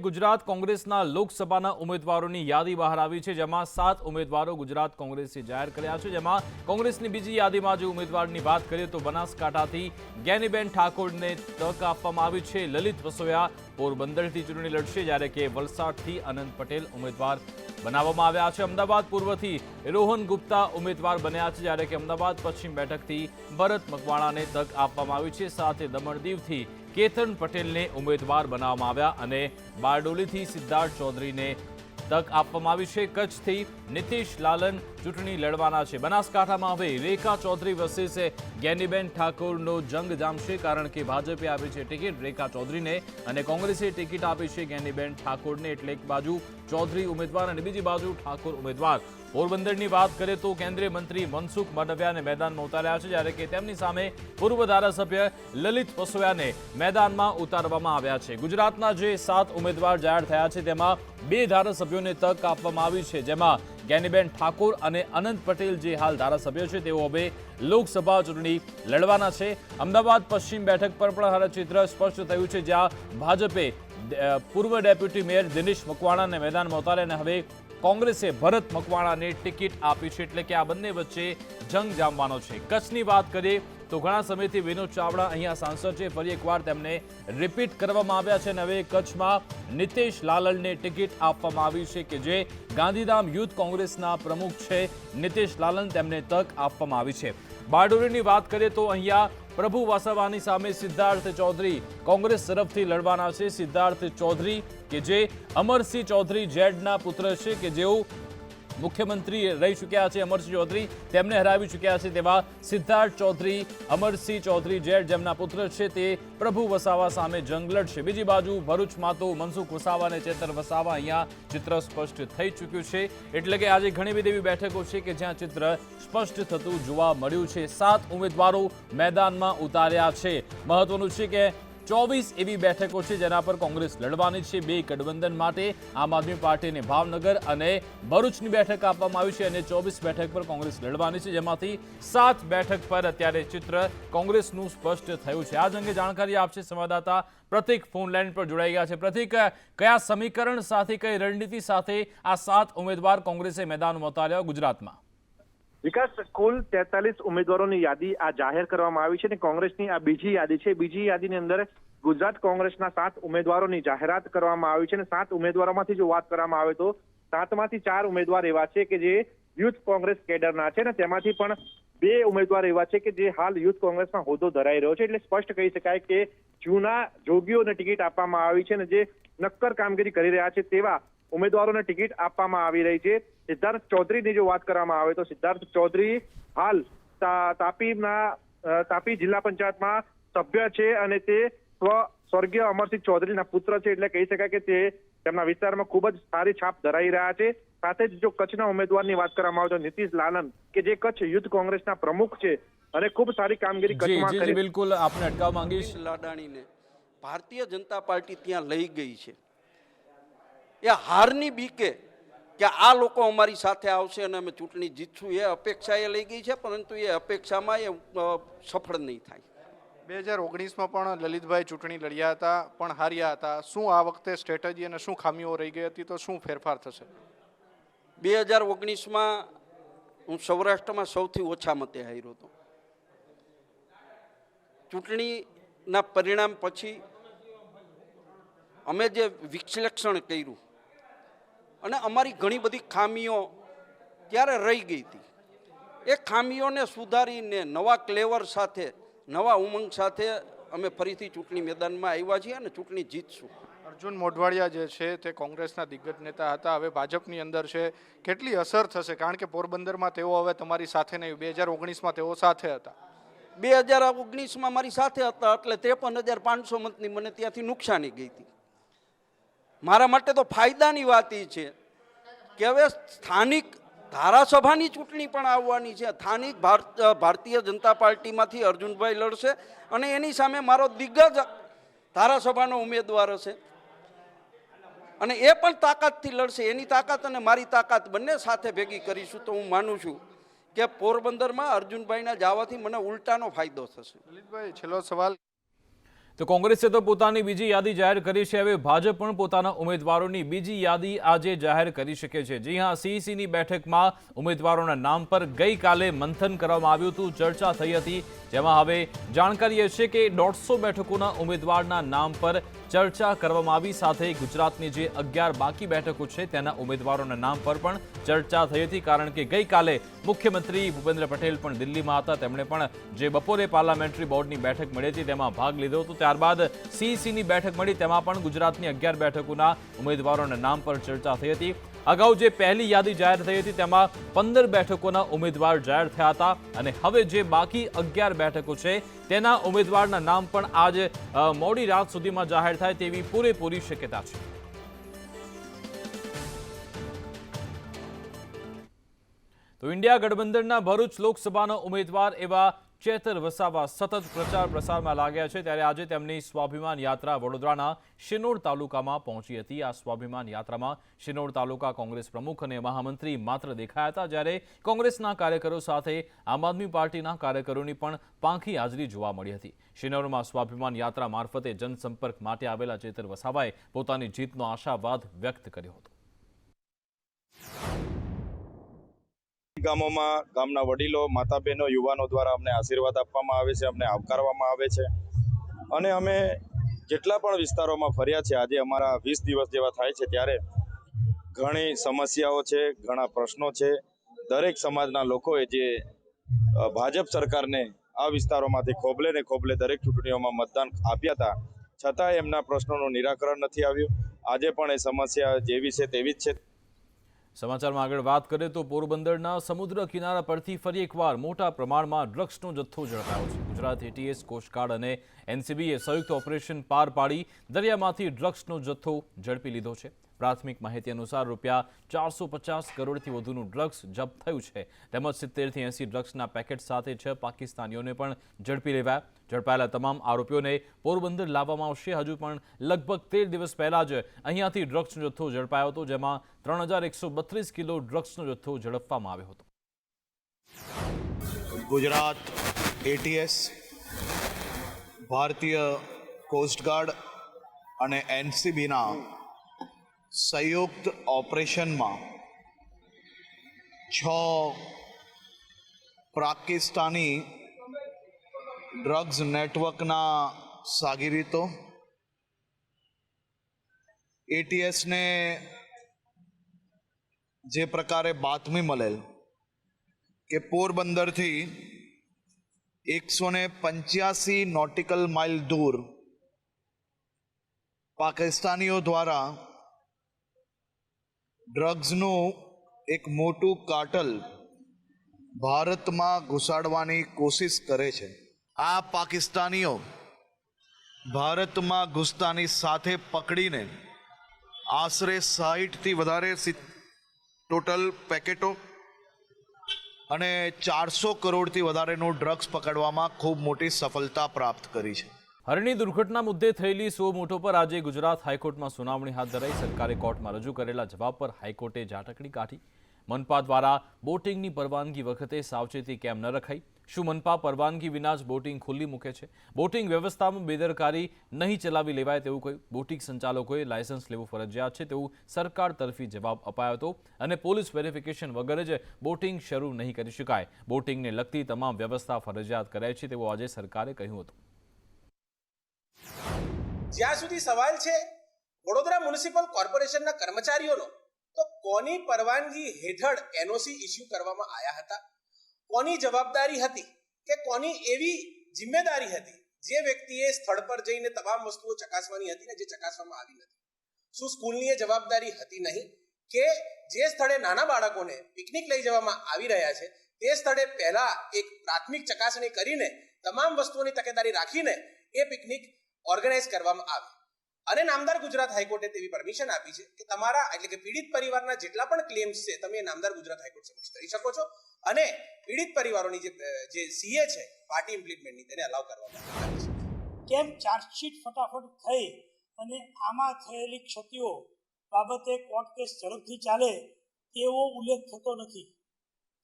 ગુજરાત કોંગ્રેસના લોકસભાના ઉમેદવારોની યાદી બહાર આવી છે, જેમાં 7 ઉમેદવારો ગુજરાત કોંગ્રેસે જાહેર કર્યા છે। જેમાં કોંગ્રેસની બીજી યાદીમાં જો ઉમેદવારની વાત કરીએ તો બનાસકાંઠાથી જ્ઞાનીબેન ઠાકોરને તક આપવામાં આવી છે। લલિત વસોયા પોરબંદરથી ચૂંટણી લડશે, જ્યારે કે વલસાડથી અનંત પટેલ ઉમેદવાર બનાવવામાં આવ્યા છે। અમદાવાદ પૂર્વથી રોહન ગુપ્તા ઉમેદવાર બન્યા છે, જ્યારે કે અમદાવાદ પશ્ચિમ બેઠકથી ભરત મકવાણાને તક આપવામાં આવી છે। સાથે દમણ દીવથી કેતન પટેલને ઉમેદવાર બનાવવામાં આવ્યા અને બારડોલીથી સિદ્ધાર્થ ચૌધરીને તક આપવામાં આવી છે। કચ્છથી નીતિશ લાલન ચૂંટણી લડવાના છે। બનાસકાંઠામાં હવે રેખા ચૌધરી વર્સિસ જ્ઞાનીબેન ઠાકોરનો જંગ જામશે, કારણ કે ભાજપે આપી છે ટિકિટ રેખા ચૌધરીને અને કોંગ્રેસે ટિકિટ આપી છે જ્ઞાનીબેન ઠાકોરને। એટલે એક બાજુ ચૌધરી ઉમેદવાર અને બીજી બાજુ ઠાકોર ઉમેદવાર। પોરબંદરની વાત કરીએ તો કેન્દ્રીય મંત્રી મનસુખ માંડવિયાને મેદાનમાં ઉતાર્યા છે, જ્યારે કે તેમની સામે પૂર્વ ધારાસભ્ય લલિત વસોયાને મેદાનમાં ઉતારવામાં આવ્યા છે। ગુજરાતના જે 7 ઉમેદવાર જાહેર થયા છે તેમાં 2 ધારાસભ્યોને તક આપવામાં આવી છે, જેમાં જ્ઞાનીબેન ઠાકોર અને અનંત પટેલ જે હાલ ધારાસભ્ય છે તેઓ હવે લોકસભા ચૂંટણી લડવાના છે। અમદાવાદ પશ્ચિમ બેઠક પર પણ હવે ચિત્ર સ્પષ્ટ થયું છે, જ્યાં ભાજપે પૂર્વ ડેપ્યુટી મેયર દિનેશ મકવાણાને મેદાનમાં ઉતાર્યા અને હવે કોંગ્રેસે ભરત મકવાણાને ટિકિટ આપી છે। એટલે કે આ બંને વચ્ચે જંગ જામવાનો છે। કચ્છની વાત કરીએ તો ઘણા સમયથી વિનોદ ચાવડા અહીંયા સાંસદ છે, ફરી એકવાર તેમને રિપીટ કરવામાં આવ્યા છે અને હવે કચ્છમાં નીતિશ લાલનને ટિકિટ આપવામાં આવી છે, કે જે ગાંધીધામ યુથ કોંગ્રેસના પ્રમુખ છે નીતિશ લાલન, તેમને તક આપવામાં આવી છે। બારડોલીની વાત કરીએ તો અહીંયા પ્રભુ વસાવાની સામે સિદ્ધાર્થ ચૌધરી કોંગ્રેસ તરફથી લડવાના છે। સિદ્ધાર્થ ચૌધરી કે જે અમરસિંહ ચૌધરી જેડના પુત્ર છે, કે જેઓ મુખ્યમંત્રી રહી ચૂક્યા છે, અમરસિંહ ચૌધરી તેમને હરાવી ચૂક્યા છે, તેવા સિદ્ધાર્થ ચૌધરી અમરસિંહ ચૌધરી જેડ જેમના પુત્ર છે તે પ્રભુ વસાવા સામે જંગ લડશે। બીજી બાજુ ભરૂચમાં તો મનસુખ વસાવા અને ચેતર વસાવા અહીંયા ચિત્ર સ્પષ્ટ થઈ ચૂક્યું છે। એટલે કે આજે ઘણી બધી એવી બેઠકો છે કે જ્યાં ચિત્ર સ્પષ્ટ થતું જોવા મળ્યું છે। 7 ઉમેદવારો મેદાનમાં ઉતાર્યા છે। મહત્વનું છે કે 24 એવી બેઠકો છે જેના પર કોંગ્રેસ લડવાની છે। 2 ગઠબંધન માટે આમ આદમી પાર્ટીને ભાવનગર અને ભરૂચની બેઠક આપવામાં આવી છે અને 24 બેઠક પર કોંગ્રેસ લડવાની છે, જેમાંથી 7 બેઠક પર અત્યારે ચિત્ર કોંગ્રેસનું સ્પષ્ટ થયું છે। આ અંગે જાણકારી આપશે સંવાદદાતા પ્રતિક ફોન લાઈન પર જોડાઈ ગયા છે। પ્રતિક, કયા સમીકરણ સાથે, કઈ રણનીતિ સાથે આ 7 ઉમેદવાર કોંગ્રેસે મેદાનમાં ઉતાર્યા ગુજરાતમાં? વિકાસ, કુલ 43 ઉમેદવારોની યાદી આ જાહેર કરવામાં આવી છે અને કોંગ્રેસની આ બીજી યાદી છે। બીજી યાદીની અંદર ગુજરાત કોંગ્રેસના 7 ઉમેદવારોની જાહેરાત કરવામાં આવી છે અને 7 ઉમેદવારોમાંથી જો વાત કરવામાં આવે તો 7માંથી 4 ઉમેદવાર એવા છે કે જે યુથ કોંગ્રેસ કેડરના છે અને તેમાંથી પણ 2 ઉમેદવાર એવા છે કે જે હાલ યુથ કોંગ્રેસમાં હોદ્દો ધરાઈ રહ્યો છે। એટલે સ્પષ્ટ કહી શકાય કે જૂના જોગીઓને ટિકિટ આપવામાં આવી છે અને જે નક્કર કામગીરી કરી રહ્યા છે તેવા ઉમેદવારોને ટિકિટ આપવામાં આવી રહી છે। સિદ્ધાર્થ ચૌધરીની જો વાત કરવામાં આવે તો સિદ્ધાર્થ ચૌધરી હાલ તાપી જિલ્લા પંચાયતમાં સભ્ય છે અને તે સ્વર્ગીય અમરસિંહ ચૌધરીના પુત્ર છે। એટલે કહી શકાય કે તે તેમના વિસ્તારમાં ખૂબ જ સારી છાપ ધરાઈ રહ્યા છે। સાથે જ જો કચ્છના ઉમેદવારની વાત કરવામાં આવે તો નીતિશ લાલન કે જે કચ્છ યુથ કોંગ્રેસના પ્રમુખ છે અને ખૂબ સારી કામગીરી કચ્છમાં કરી। બિલકુલ, આપને અટકાવવા માંગીશ। લાડાણીને ભારતીય જનતા પાર્ટી ત્યાં લઈ ગઈ છે એ હારની બીકે કે આ લોકો અમારી સાથે આવશે અને અમે ચૂંટણી જીતશું એ અપેક્ષા એ લઈ ગઈ છે, પરંતુ એ અપેક્ષામાં એ સફળ નહીં થાય। 2019માં પણ લલિતભાઈ ચૂંટણી લડ્યા હતા પણ હાર્યા હતા। શું આ વખતે સ્ટ્રેટેજી અને શું ખામીઓ રહી ગઈ હતી, તો શું ફેરફાર થશે? 2019માં હું સૌરાષ્ટ્રમાં સૌથી ઓછા મતે હાર્યો હતો। ચૂંટણીના પરિણામ પછી અમે જે વિશ્લેષણ કર્યું અને અમારી ઘણી બધી ખામીઓ ત્યારે રહી ગઈ હતી, એ ખામીઓને સુધારીને નવા ક્લેવર સાથે, નવા ઉમંગ સાથે અમે ફરીથી ચૂંટણી મેદાનમાં આવ્યા છીએ અને ચૂંટણી જીતશું। અર્જુન મોઢવાડિયા જે છે તે કોંગ્રેસના દિગ્ગજ નેતા હતા, હવે ભાજપની અંદર છે, કેટલી અસર થશે? કારણ કે પોરબંદરમાં તેઓ હવે તમારી સાથે નહીં, 2019માં તેઓ સાથે હતા। 2019માં મારી સાથે હતા એટલે 53,500 મતની મને ત્યાંથી નુકસાની ગઈ હતી। મારા માટે તો ફાયદાની વાત એ છે કે હવે સ્થાનિક ધારાસભાની ચૂંટણી પણ આવવાની છે। સ્થાનિક ભારતીય જનતા પાર્ટીમાંથી અર્જુનભાઈ લડશે અને એની સામે મારો દિગ્ગજ ધારાસભાનો ઉમેદવાર હશે અને એ પણ તાકાતથી લડશે। એની તાકાત અને મારી તાકાત બંને સાથે ભેગી કરીશું તો હું માનું છું કે પોરબંદરમાં અર્જુનભાઈના જવાથી મને ઉલટાનો ફાયદો થશે। લલિતભાઈ, છેલ્લો સવાલ તો કોંગ્રેસે તો પોતાની બીજી યાદી જાહેર કરી છે. હવે ભાજપ પણ પોતાના ઉમેદવારોની બીજી યાદી આજે જાહેર કરી શકે છે. જી હા, સીઈસીની બેઠકમાં ઉમેદવારોના નામ પર ગઈકાલે મંથન કરવામાં આવ્યું હતું, ચર્ચા થઈ હતી, જેમાં હવે જાણકારી એ છે કે 150 બેઠકોના ઉમેદવારના નામ પર ચર્ચા કરવામાં આવી. સાથે ગુજરાતની જે 11 બાકી બેઠકો છે તેના ઉમેદવારોના નામ પર પણ ચર્ચા થઈ હતી, કારણ કે ગઈકાલે મુખ્યમંત્રી ભૂપેન્દ્ર પટેલ પણ દિલ્હીમાં હતા. તેમણે પણ જે બપોરે પાર્લામેન્ટરી બોર્ડની બેઠક મળી હતી તેમાં ભાગ લીધો હતો. ત્યારબાદ સીઈસીની બેઠક મળી, તેમાં પણ ગુજરાતની 11 બેઠકોના ઉમેદવારોના નામ પર ચર્ચા થઈ હતી. અગાઉ જે પહેલી યાદી જાહેર થઈ હતી તેમાં 15 બેઠકોના ઉમેદવાર જાહેર થયા હતા, અને હવે જે બાકી 11 બેઠકો છે તેના ઉમેદવારના નામ પણ આજ મોડી રાત સુધીમાં જાહેર થાય તેવી પૂરેપૂરી શક્યતા છે. તો ઇન્ડિયા ગઠબંધનના ભરૂચ લોકસભાના ઉમેદવાર એવા ચેતર વસાવા સતત પ્રચાર પ્રસારમાં લાગ્યા છે. ત્યારે આજે તેમની સ્વાભિમાન યાત્રા વડોદરાના શિનોર તાલુકામાં પહોંચી હતી. આ સ્વાભિમાન યાત્રામાં શિનોર તાલુકા કોંગ્રેસ પ્રમુખ અને મહામંત્રી માત્ર દેખાયા હતા, જ્યારે કોંગ્રેસના કાર્યકરો સાથે આમ આદમી પાર્ટીના કાર્યકરોની પણ પાંખી હાજરી જોવા મળી હતી. શિનોરમાં સ્વાભિમાન યાત્રા મારફતે જનસંપર્ક માટે આવેલા ચેતર વસાવાએ પોતાની જીતનો આશાવાદ વ્યક્ત કર્યો હતો. ગામોમાં ગામના વડીલો, માતા બહેનો, યુવાનો દ્વારા અમને આશીર્વાદ આપવામાં આવે છે, અમને આવકારવામાં આવે છે, અને અમે જેટલા પણ વિસ્તારોમાં ફર્યા છે, આજે અમારા 20 દિવસ જેવા થાય છે, ત્યારે ઘણી સમસ્યાઓ છે, ઘણા પ્રશ્નો છે. દરેક સમાજના લોકોએ જે ભાજપ સરકારને આ વિસ્તારોમાંથી ખોબલે ને ખોબલે દરેક ચૂંટણીઓમાં મતદાન આપ્યા હતા, છતાંય એમના પ્રશ્નોનું નિરાકરણ નથી આવ્યું. આજે પણ એ સમસ્યા જેવી છે તેવી જ છે. સમાચારમાં આગળ વાત કરીએ તો પોરબંદરના સમુદ્ર કિનારા પરથી ફરી એકવાર મોટા પ્રમાણમાં ડ્રગ્સનો જથ્થો ઝડપાયો છે. ગુજરાત એટીએસ, કોસ્ટગાર્ડ અને એનસીબીએ સંયુક્ત ઓપરેશન પાર પાડી દરિયામાંથી ડ્રગ્સનો જથ્થો ઝડપી લીધો છે. પ્રાથમિક માહિતી અનુસાર રૂપિયા 450 કરોડથી વધુનું ડ્રગ્સ જપ્ત થયું છે. તેમજ 70 થી 80 ડ્રગ્સના પેકેટ સાથે 6 પાકિસ્તાનીઓને પણ ઝડપી લેવાયા. ઝડપાયેલા તમામ આરોપીઓને પોરબંદર લાવવામાં આવશે. હજુ પણ લગભગ 13 દિવસ પહેલા જ અહીંયાથી ડ્રગ્સનો જથ્થો ઝડપાયો હતો, જેમાં 3132 કિલો ડ્રગ્સનો જથ્થો ઝડપવામાં આવ્યો હતો. ગુજરાત એટીએસ, ભારતીય કોસ્ટગાર્ડ અને એનસીબીના સંયુક્ત ઓપરેશનમાં 6 પાકિસ્તાની ડ્રગ્સ નેટવર્કના સાગીરીતો એટીએસને જે પ્રકારે બાતમી મળેલ કે પોરબંદરથી 185 નોટિકલ માઇલ દૂર પાકિસ્તાનીઓ દ્વારા ડ્રગ્સનું એક મોટું કાર્ટલ ભારતમાં ઘુસાડવાની કોશિશ કરે છે. આ પાકિસ્તાનીઓ ભારતમાં ઘૂસતાની સાથે પકડીને આશરે 60થી વધારે ટોટલ પેકેટો અને 400 કરોડથી વધારેનું ડ્રગ્સ પકડવામાં ખૂબ મોટી સફળતા પ્રાપ્ત કરી છે. હરણી દુર્ઘટના મુદ્દે થયેલી સો મોટો પર આજે ગુજરાત હાઈકોર્ટમાં સુનાવણી હાથ ધરાઈ. સરકારે કોર્ટમાં રજૂ કરેલા જવાબ પર હાઈકોર્ટે ઝાટકડી કાઢી. મનપા દ્વારા બોટિંગની પરવાનગી વખતે સાવચેતી કેમ ન રખાઈ? શું મનપા પરવાનગી વિના જ બોટિંગ ખુલ્લી મૂકે છે? બોટિંગ વ્યવસ્થામાં બેદરકારી નહીં ચલાવી લેવાય તેવું કહ્યું. બોટિંગ સંચાલકોએ લાયસન્સ લેવું ફરજિયાત છે તેવું સરકાર તરફી જવાબ અપાયો હતો, અને પોલીસ વેરિફિકેશન વગર જ બોટિંગ શરૂ નહીં કરી શકાય. બોટિંગને લગતી તમામ વ્યવસ્થા ફરજિયાત કરાઈ છે તેવું આજે સરકારે કહ્યું હતું. જ્યાં સુધી સવાલ છે વડોદરા મ્યુનિસિપલ કોર્પોરેશનના કર્મચારીઓનો, તો કોની પરવાનગી હેઠળ એનઓસી ઇસ્યુ કરવામાં આવ્યા હતા? કોની જવાબદારી હતી કે કોની એવી જિમ્મેદારી હતી જે વ્યક્તિએ સ્થળ પર જઈને તમામ વસ્તુઓ ચકાસવાની હતી ને જે ચકાસવામાં આવી નથી? શું સ્કૂલની એ જવાબદારી હતી નહીં કે જે સ્થળે નાના બાળકોને પિકનિક લઈ જવામાં આવી રહ્યા છે તે સ્થળે પહેલા એક પ્રાથમિક ચકાસણી કરીને તમામ વસ્તુઓની તકેદારી રાખીને એ પિકનિક ઓર્ગેનાઇઝ કરવામાં આવે? અને નામદાર ગુજરાત હાઈકોર્ટે તેવી પરમિશન આપી છે કે તમારા એટલે કે પીડિત પરિવારના જેટલા પણ ક્લેમ્સ છે તમે નામદાર ગુજરાત હાઈકોર્ટ સમક્ષ કરી શકો છો, અને પીડિત પરિવારોની જે સીએ છે પાર્ટી ઇમ્પ્લિમેન્ટની તેને અલાઉ કરવામાં આવે છે. કેમ ચાર્જશીટ ફટાફટ થઈ અને આમાં થયેલી ક્ષતિઓ બાબતે કોર્ટ કેસ ઝડપથી ચાલે તેવો ઉલ્લેખ થતો નથી?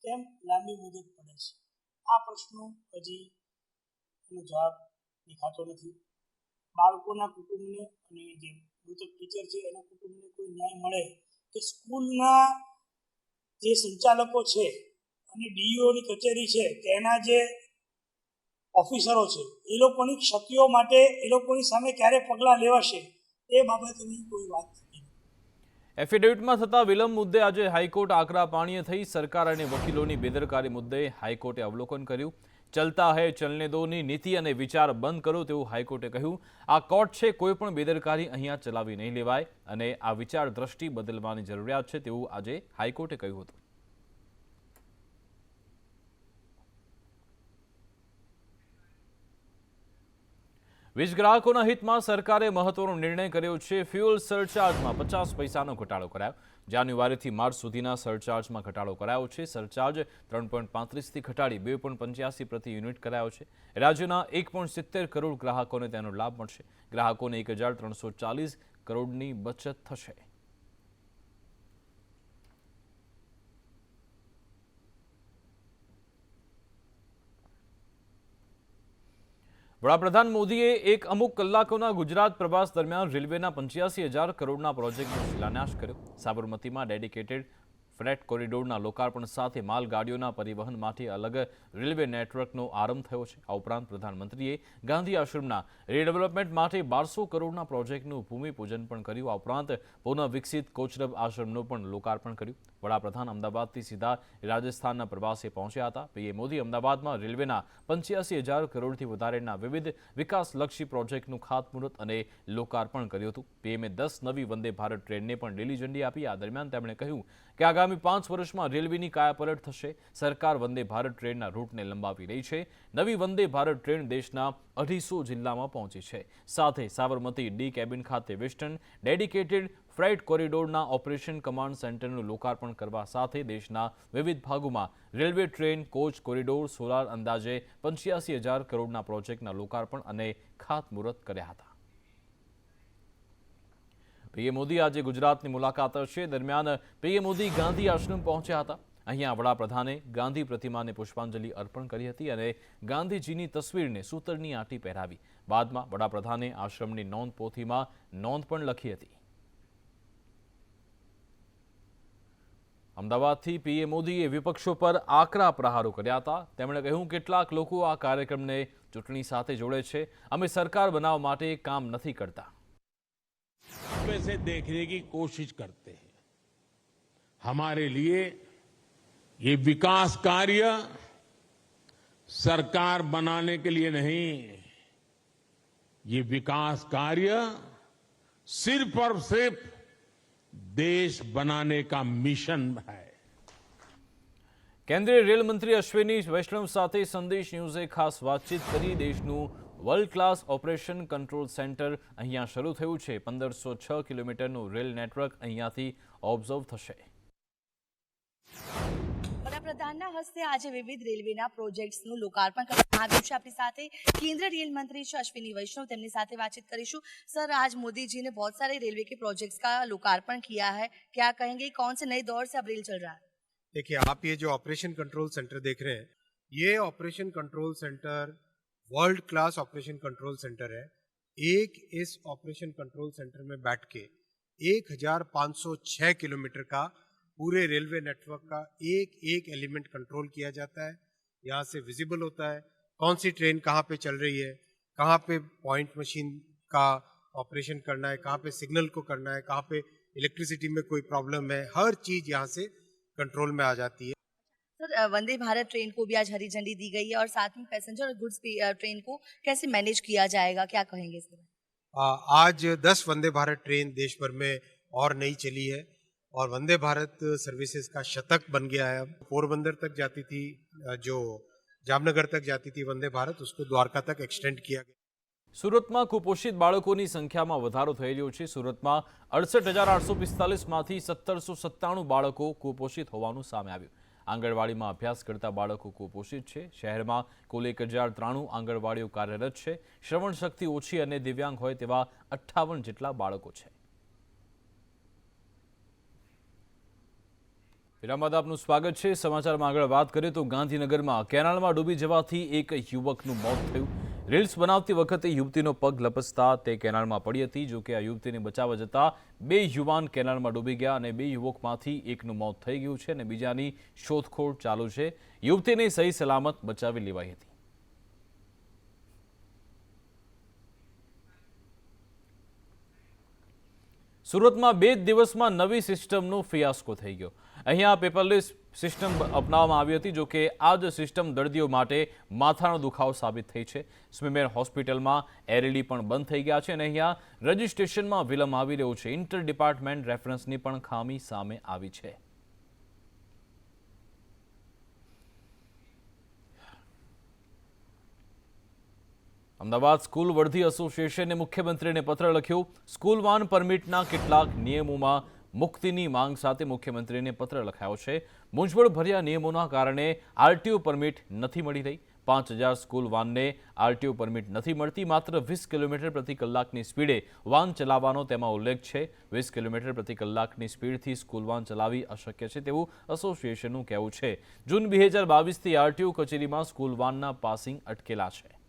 કેમ લાંબી મુદત પડે છે? આ પ્રશ્નો હજી એનો જવાબ દેખાતો નથી. બાળકોના કુટુંબને અને જે મૃતક ટીચર છે એના કુટુંબને કોઈ ન્યાય મળે કે સ્કૂલના જે સંચાલકો છે અને ડીઈઓની કચેરી છે તેના જે ઓફિસરો છે એ લોકોની ક્ષતિઓ માટે એ લોકોની સામે ક્યારે પગલાં લેવાશે એ બાબતની કોઈ વાત નથી. એફિડેવિટમાં થતા વિલંબ મુદ્દે આજે હાઈકોર્ટ આકરા પાણીએ થઈ. સરકાર અને વકીલોની બેદરકારી મુદ્દે હાઈકોર્ટે અવલોકન કર્યું. ચલતા હૈ ચલને દોની નીતિ અને વિચાર બંધ કરો તેવું હાઈકોર્ટે કહ્યું. આ કોર્ટ છે, કોઈ પણ બેદરકારી અહીંયા ચલાવી નહીં લેવાય અને આ વિચાર દ્રષ્ટિ બદલવાની જરૂરિયાત છે તેવું આજે હાઈકોર્ટે કહ્યું હતું. વીજ ગ્રાહકોના હિતમાં સરકારે મહત્વનો નિર્ણય કર્યો છે. ફ્યુઅલ સરચાર્જમાં 50 પૈસાનો ઘટાડો કરાયો. જાન્યુઆરીથી માર્ચ સુધીના સરચાર્જમાં ઘટાડો કરાયો છે. સરચાર્જ 3.35થી ઘટાડી 2.85 પ્રતિ યુનિટ કરાયો છે. રાજ્યના 1.70 કરોડ ગ્રાહકોને તેનો લાભ મળશે. ગ્રાહકોને 1340 કરોડની બચત થશે. વડાપ્રધાન મોદીએ અમુક કલાકોના ગુજરાત પ્રવાસ દરમિયાન રેલવેના 85,000 કરોડના પ્રોજેક્ટનો શિલાન્યાસ કર્યો. સાબરમતીમાં ડેડિકેટેડ ફ્રેટ કોરિડોરના લોકાર્પણ સાથે માલગાડીઓના પરિવહન માટે અલગ રેલવે નેટવર્કનો આરંભ થયો છે. આ ઉપરાંત પ્રધાનમંત્રીએ ગાંધી આશ્રમના રીડેવલપમેન્ટ માટે 1200 કરોડના પ્રોજેક્ટનું ભૂમિપૂજન પણ કર્યું. આ ઉપરાંત પુનઃ વિકસિત કોચરબ આશ્રમનું પણ લોકાર્પણ કર્યું. વડાપ્રધાન અમદાવાદથી સીધા રાજસ્થાનના પ્રવાસે પહોંચ્યા હતા. પીએમ મોદી અમદાવાદમાં રેલવેના 85,000 કરોડથી વધારેના વિવિધ વિકાસલક્ષી પ્રોજેક્ટનું ખાતમુહૂર્ત અને લોકાર્પણ કર્યું હતું. પીએમએ 10 નવી વંદે ભારત ટ્રેનને પણ લીલી ઝંડી આપી. આ દરમિયાન તેમણે કહ્યું કે આગામી 5 વર્ષમાં રેલવેની કાયાપલટ થશે. સરકાર વંદે ભારત ટ્રેનના રૂટને લંબાવી રહી છે. નવી વંદે ભારત ટ્રેન દેશના 250 જિલ્લામાં પહોંચી છે. સાથે સાબરમતી ડી કેબિન ખાતે વેસ્ટર્ન ડેડિકેટેડ ફ્રેટ કોરિડોરના ઓપરેશન કમાન્ડ સેન્ટરનું લોકાર્પણ કરવા સાથે દેશના વિવિધ ભાગોમાં railway train coach corridor solar અંદાજે 85,000 કરોડના પ્રોજેક્ટના લોકાર્પણ અને ખાતમુહૂર્ત કર્યા હતા. પીએમ મોદી આજે ગુજરાતની મુલાકાત કરશે. દરમિયાન પીએમ મોદી ગાંધી આશ્રમ પહોંચ્યા હતા. અહીંયા વડાપ્રધાને ગાંધી પ્રતિમાને પુષ્પાંજલિ અર્પણ કરી હતી અને ગાંધીજીની તસવીરને સૂતરની આંટી પહેરાવી. બાદમાં વડાપ્રધાને આશ્રમની નોંધ પોથીમાં નોંધ પણ લખી હતી. અમદાવાદથી પીએમ મોદીએ વિપક્ષો પર આકરા પ્રહારો કર્યા હતા. તેમણે કહ્યું કેટલાક લોકો આ કાર્યક્રમને ચૂંટણી સાથે જોડે છે. અમે સરકાર બનાવવા માટે કામ નથી કરતા. से देखने की कोशिश करते हैं. हमारे लिए ये विकास कार्य सरकार बनाने के लिए नहीं, ये विकास कार्य सिर्फ और सिर्फ देश बनाने का मिशन है. કેન્દ્રીય રેલ મંત્રી અશ્વિની વૈષ્ણવ સાથે સંદેશ ન્યૂઝે ખાસ વાતચીત કરી. દેશનું world class operation control centre અહીંયા શરૂ થયું છે. 1506 કિલોમીટરનું રેલ નેટવર્ક અહીંયાથી ઓબ્ઝર્વ થશે. વડાપ્રધાનના હસ્તે આજે વિવિધ રેલવેના પ્રોજેક્ટ્સનું લોકાર્પણ કરવામાં આવ્યું છે. આપણી સાથે केंद्रीय रेल मंत्री છે अश्विनी वैष्णव, તેમની સાથે बातचीत करीશું. सर, आज मोदी जी ने बहुत सारे रेलवे के प्रोजेक्ट्स का लोकार्पण किया है, क्या कहेंगे कौन से नए दौर से अब रेल चल रहा है? देखिए, आप ये जो ऑपरेशन कंट्रोल सेंटर देख रहे हैं, ये operation control centre world class operation control centre है. एक इस ऑपरेशन कंट्रोल सेंटर में बैठ के 1506 किलोमीटर का पूरे रेलवे नेटवर्क का एक एक एलिमेंट कंट्रोल किया जाता है. यहाँ से विजिबल होता है कौन सी ट्रेन कहाँ पे चल रही है, कहाँ पे पॉइंट मशीन का ऑपरेशन करना है, कहाँ पे सिग्नल को करना है, कहाँ पे इलेक्ट्रिसिटी में कोई प्रॉब्लम है. हर चीज़ यहाँ से कंट्रोल में आ जाती है. सर, वंदे भारत ट्रेन को भी आज हरी झंडी दी गई है और साथ में पैसेंजर और गुड्स ट्रेन को कैसे मैनेज किया जाएगा, क्या कहेंगे इस बारे? आज 10 वंदे भारत ट्रेन देश भर में और नई चली है और वंदे भारत सर्विसेज का शतक बन गया है. अब पोरबंदर तक जाती थी, जो जामनगर तक जाती थी वंदे भारत, उसको द्वारका तक एक्सटेंड किया गया. સુરતમાં કુપોષિત બાળકોની સંખ્યામાં વધારો થઈ રહ્યો છે. સુરતમાં 68,845માંથી 1797 બાળકો કુપોષિત હોવાનું સામે આવ્યું. આંગણવાડીમાં અભ્યાસ કરતા બાળકો કુપોષિત છે. શહેરમાં કુલ 1093 આંગણવાડીઓ કાર્યરત છે. શ્રવણ શક્તિ ઓછી અને દિવ્યાંગ હોય તેવા 58 જેટલા બાળકો છે. વિરામ બાદ આપનું સ્વાગત છે. સમાચારમાં આગળ વાત કરીએ તો ગાંધીનગરમાં કેનાલમાં ડૂબી જવાથી એક યુવકનું મોત થયું. રીલ્સ બનાવતી વખતે યુવતીનો પગ લપસતા તે કેનાલમાં પડી હતી. જોકે આ યુવતીને બચાવવા જતા 2 યુવાન કેનાલમાં ડૂબી ગયા અને 2 યુવકમાંથી એકનું મોત થઈ ગયું છે અને બીજાની શોધખોળ ચાલુ છે. યુવતીને સહી સલામત બચાવી લેવાઈ હતી. સુરતમાં 2 દિવસમાં નવી સિસ્ટમનો ફિયાસ્કો થઈ ગયો. અહીંયા પેપરલેસ સિસ્ટમ અપનાવવામાં આવી હતી. જોકે આ જ સિસ્ટમ દર્દીઓ માટે માથાનો દુખાવો સાબિત થઈ છે. સ્મીમેર હોસ્પિટલમાં LED પણ બંધ થઈ ગયા છે અને અહીંયા રજિસ્ટ્રેશનમાં વિલંબ આવી રહ્યો છે. ઇન્ટર ડિપાર્ટમેન્ટ રેફરન્સની પણ ખામી સામે આવી છે. અમદાવાદ સ્કૂલ વર્ધી એસોસિએશને મુખ્યમંત્રીને પત્ર લખ્યો. સ્કૂલ વાન પરમિટના કેટલાક નિયમોમાં મુક્તિની માંગ સાથે મુખ્યમંત્રીને પત્ર લખાયો છે. મૂંઝવણભર્યા નિયમોના કારણે RTO પરમિટ નથી મળી રહી. 5000 સ્કૂલ વાનને RTO પરમિટ નથી મળતી. માત્ર 20 કિલોમીટર પ્રતિ કલાકની સ્પીડે વાન ચલાવવાનો તેમાં ઉલ્લેખ છે. 20 કિલોમીટર પ્રતિ કલાકની સ્પીડથી સ્કૂલ વાન ચલાવવી અશક્ય છે તેવું એસોસિએશનનું કહેવું છે. જૂન 2022થી RTO કચેરીમાં સ્કૂલ વાનના પાસિંગ અટકેલા છે.